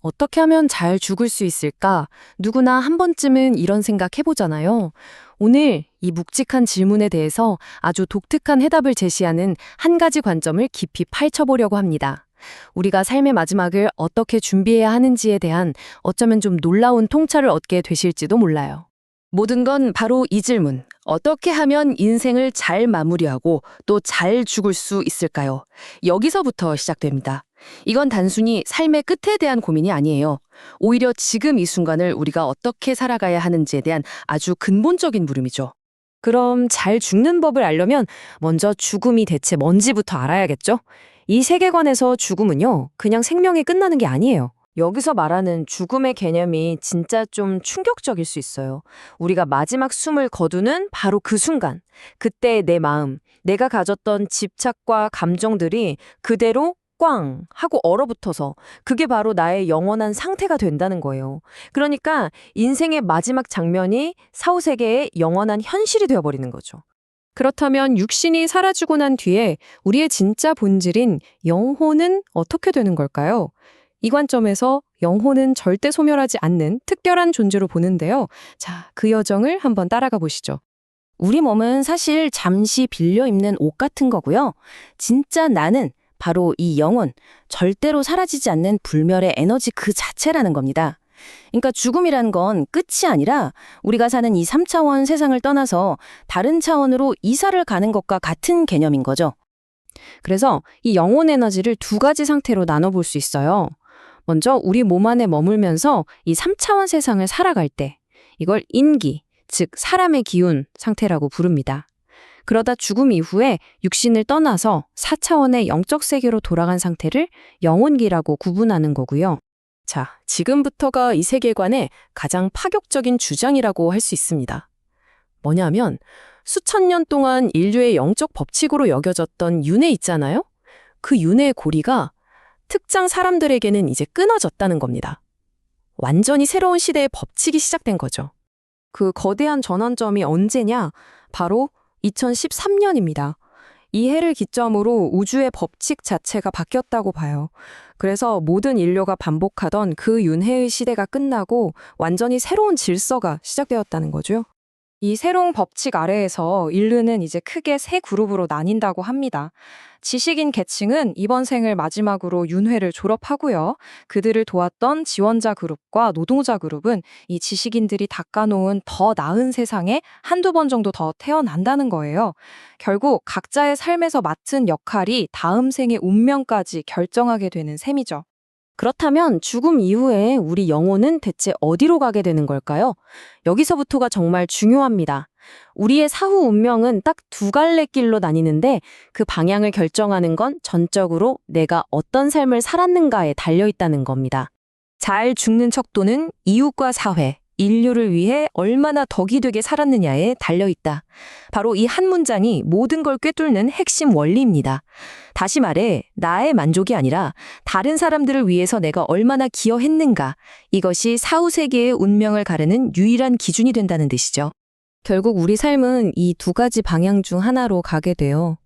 어떻게 하면 잘 죽을 수 있을까? 누구나 한 번쯤은 이런 생각 해보잖아요. 오늘 이 묵직한 질문에 대해서 아주 독특한 해답을 제시하는 한 가지 관점을 깊이 파헤쳐보려고 합니다. 우리가 삶의 마지막을 어떻게 준비해야 하는지에 대한 어쩌면 좀 놀라운 통찰을 얻게 되실지도 몰라요. 모든 건 바로 이 질문. 어떻게 하면 인생을 잘 마무리하고 또 잘 죽을 수 있을까요? 여기서부터 시작됩니다. 이건 단순히 삶의 끝에 대한 고민이 아니에요. 오히려 지금 이 순간을 우리가 어떻게 살아가야 하는지에 대한 아주 근본적인 물음이죠. 그럼 잘 죽는 법을 알려면 먼저 죽음이 대체 뭔지부터 알아야겠죠? 이 세계관에서 죽음은요, 그냥 생명이 끝나는 게 아니에요. 여기서 말하는 죽음의 개념이 진짜 좀 충격적일 수 있어요. 우리가 마지막 숨을 거두는 바로 그 순간, 그때 내 마음, 내가 가졌던 집착과 감정들이 그대로 꽝 하고 얼어붙어서 그게 바로 나의 영원한 상태가 된다는 거예요. 그러니까 인생의 마지막 장면이 사후세계의 영원한 현실이 되어버리는 거죠. 그렇다면 육신이 사라지고 난 뒤에 우리의 진짜 본질인 영혼은 어떻게 되는 걸까요? 이 관점에서 영혼은 절대 소멸하지 않는 특별한 존재로 보는데요. 자, 그 여정을 한번 따라가 보시죠. 우리 몸은 사실 잠시 빌려 입는 옷 같은 거고요. 진짜 나는 바로 이 영혼, 절대로 사라지지 않는 불멸의 에너지 그 자체라는 겁니다. 그러니까 죽음이란 건 끝이 아니라 우리가 사는 이 3차원 세상을 떠나서 다른 차원으로 이사를 가는 것과 같은 개념인 거죠. 그래서 이 영혼 에너지를 두 가지 상태로 나눠볼 수 있어요. 먼저 우리 몸 안에 머물면서 이 3차원 세상을 살아갈 때 이걸 인기, 즉 사람의 기운 상태라고 부릅니다. 그러다 죽음 이후에 육신을 떠나서 4차원의 영적 세계로 돌아간 상태를 영혼기라고 구분하는 거고요. 자, 지금부터가 이 세계관의 가장 파격적인 주장이라고 할 수 있습니다. 뭐냐면 수천 년 동안 인류의 영적 법칙으로 여겨졌던 윤회 있잖아요? 그 윤회의 고리가 특정 사람들에게는 이제 끊어졌다는 겁니다. 완전히 새로운 시대의 법칙이 시작된 거죠. 그 거대한 전환점이 언제냐? 바로 2013년입니다. 이 해를 기점으로 우주의 법칙 자체가 바뀌었다고 봐요. 그래서 모든 인류가 반복하던 그 윤회의 시대가 끝나고 완전히 새로운 질서가 시작되었다는 거죠. 이 새로운 법칙 아래에서 인류는 이제 크게 세 그룹으로 나뉜다고 합니다. 지식인 계층은 이번 생을 마지막으로 윤회를 졸업하고요. 그들을 도왔던 지원자 그룹과 노동자 그룹은 이 지식인들이 닦아놓은 더 나은 세상에 한두 번 정도 더 태어난다는 거예요. 결국 각자의 삶에서 맡은 역할이 다음 생의 운명까지 결정하게 되는 셈이죠. 그렇다면 죽음 이후에 우리 영혼은 대체 어디로 가게 되는 걸까요? 여기서부터가 정말 중요합니다. 우리의 사후 운명은 딱 두 갈래 길로 나뉘는데 그 방향을 결정하는 건 전적으로 내가 어떤 삶을 살았는가에 달려있다는 겁니다. 잘 죽는 척도는 이웃과 사회, 인류를 위해 얼마나 덕이 되게 살았느냐에 달려있다. 바로 이 한 문장이 모든 걸 꿰뚫는 핵심 원리입니다. 다시 말해 나의 만족이 아니라 다른 사람들을 위해서 내가 얼마나 기여했는가, 이것이 사후세계의 운명을 가르는 유일한 기준이 된다는 뜻이죠. 결국 우리 삶은 이 두 가지 방향 중 하나로 가게 돼요.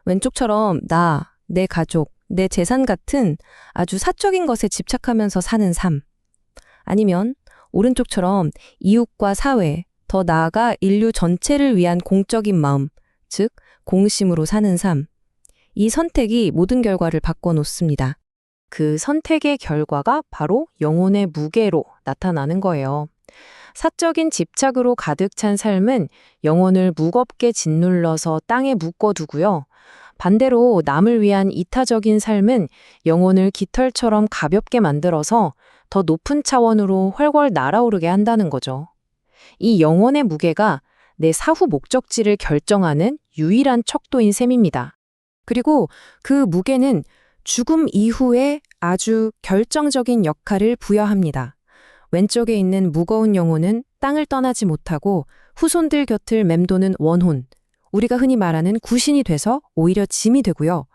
왼쪽처럼 나, 내 가족, 내 재산 같은 아주 사적인 것에 집착하면서 사는 삶. 아니면 오른쪽처럼 이웃과 사회, 더 나아가 인류 전체를 위한 공적인 마음, 즉 공심으로 사는 삶. 이 선택이 모든 결과를 바꿔놓습니다. 그 선택의 결과가 바로 영혼의 무게로 나타나는 거예요. 사적인 집착으로 가득 찬 삶은 영혼을 무겁게 짓눌러서 땅에 묶어두고요. 반대로 남을 위한 이타적인 삶은 영혼을 깃털처럼 가볍게 만들어서 더 높은 차원으로 훨훨 날아오르게 한다는 거죠. 이 영혼의 무게가 내 사후 목적지를 결정하는 유일한 척도인 셈입니다. 그리고 그 무게는 죽음 이후에 아주 결정적인 역할을 부여합니다. 왼쪽에 있는 무거운 영혼은 땅을 떠나지 못하고 후손들 곁을 맴도는 원혼, 우리가 흔히 말하는 구신이 돼서 오히려 짐이 되고요.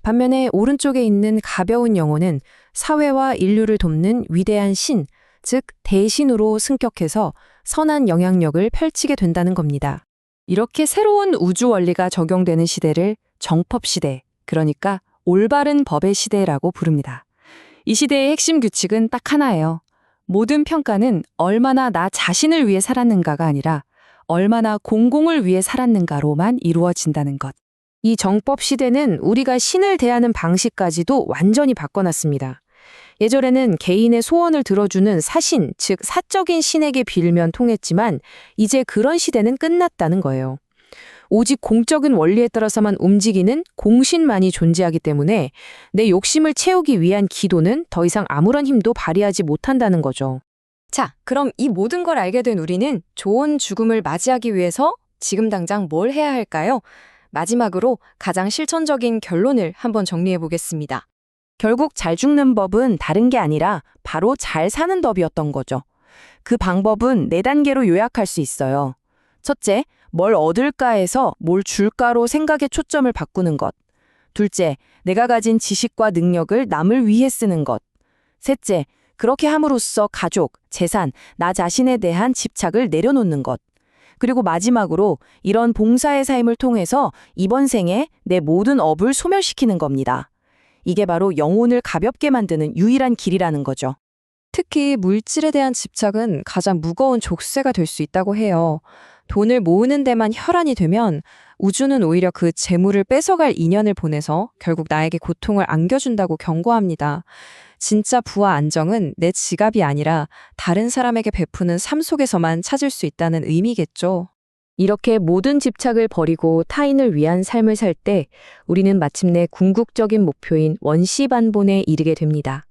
반면에 오른쪽에 있는 가벼운 영혼은 사회와 인류를 돕는 위대한 신, 즉 대신으로 승격해서 선한 영향력을 펼치게 된다는 겁니다. 이렇게 새로운 우주 원리가 적용되는 시대를 정법시대, 그러니까 올바른 법의 시대라고 부릅니다. 이 시대의 핵심 규칙은 딱 하나예요. 모든 평가는 얼마나 나 자신을 위해 살았는가가 아니라 얼마나 공공을 위해 살았는가로만 이루어진다는 것. 이 정법 시대는 우리가 신을 대하는 방식까지도 완전히 바꿔놨습니다. 예전에는 개인의 소원을 들어주는 사신, 즉 사적인 신에게 빌면 통했지만 이제 그런 시대는 끝났다는 거예요. 오직 공적인 원리에 따라서만 움직이는 공신만이 존재하기 때문에 내 욕심을 채우기 위한 기도는 더 이상 아무런 힘도 발휘하지 못한다는 거죠. 자, 그럼 이 모든 걸 알게 된 우리는 좋은 죽음을 맞이하기 위해서 지금 당장 뭘 해야 할까요? 마지막으로 가장 실천적인 결론을 한번 정리해 보겠습니다. 결국 잘 죽는 법은 다른 게 아니라 바로 잘 사는 법이었던 거죠. 그 방법은 4단계로 요약할 수 있어요. 첫째, 뭘 얻을까 해서 뭘 줄까로 생각의 초점을 바꾸는 것. 둘째, 내가 가진 지식과 능력을 남을 위해 쓰는 것. 셋째, 그렇게 함으로써 가족, 재산, 나 자신에 대한 집착을 내려놓는 것. 그리고 마지막으로 이런 봉사의 삶을 통해서 이번 생에 내 모든 업을 소멸시키는 겁니다. 이게 바로 영혼을 가볍게 만드는 유일한 길이라는 거죠. 특히 물질에 대한 집착은 가장 무거운 족쇄가 될 수 있다고 해요. 돈을 모으는 데만 혈안이 되면 우주는 오히려 그 재물을 뺏어갈 인연을 보내서 결국 나에게 고통을 안겨준다고 경고합니다. 진짜 부와 안정은 내 지갑이 아니라 다른 사람에게 베푸는 삶 속에서만 찾을 수 있다는 의미겠죠. 이렇게 모든 집착을 버리고 타인을 위한 삶을 살 때 우리는 마침내 궁극적인 목표인 원시반본에 이르게 됩니다.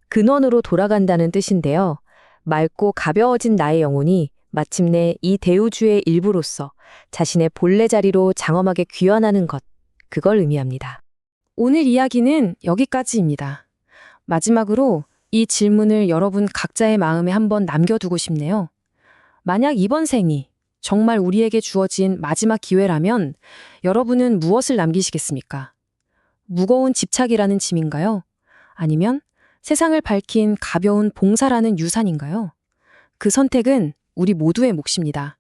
근원으로 돌아간다는 뜻인데요. 맑고 가벼워진 나의 영혼이 마침내 이 대우주의 일부로서 자신의 본래 자리로 장엄하게 귀환하는 것, 그걸 의미합니다. 오늘 이야기는 여기까지입니다. 마지막으로 이 질문을 여러분 각자의 마음에 한번 남겨두고 싶네요. 만약 이번 생이 정말 우리에게 주어진 마지막 기회라면 여러분은 무엇을 남기시겠습니까? 무거운 집착이라는 짐인가요? 아니면 세상을 밝힌 가벼운 봉사라는 유산인가요? 그 선택은 우리 모두의 몫입니다.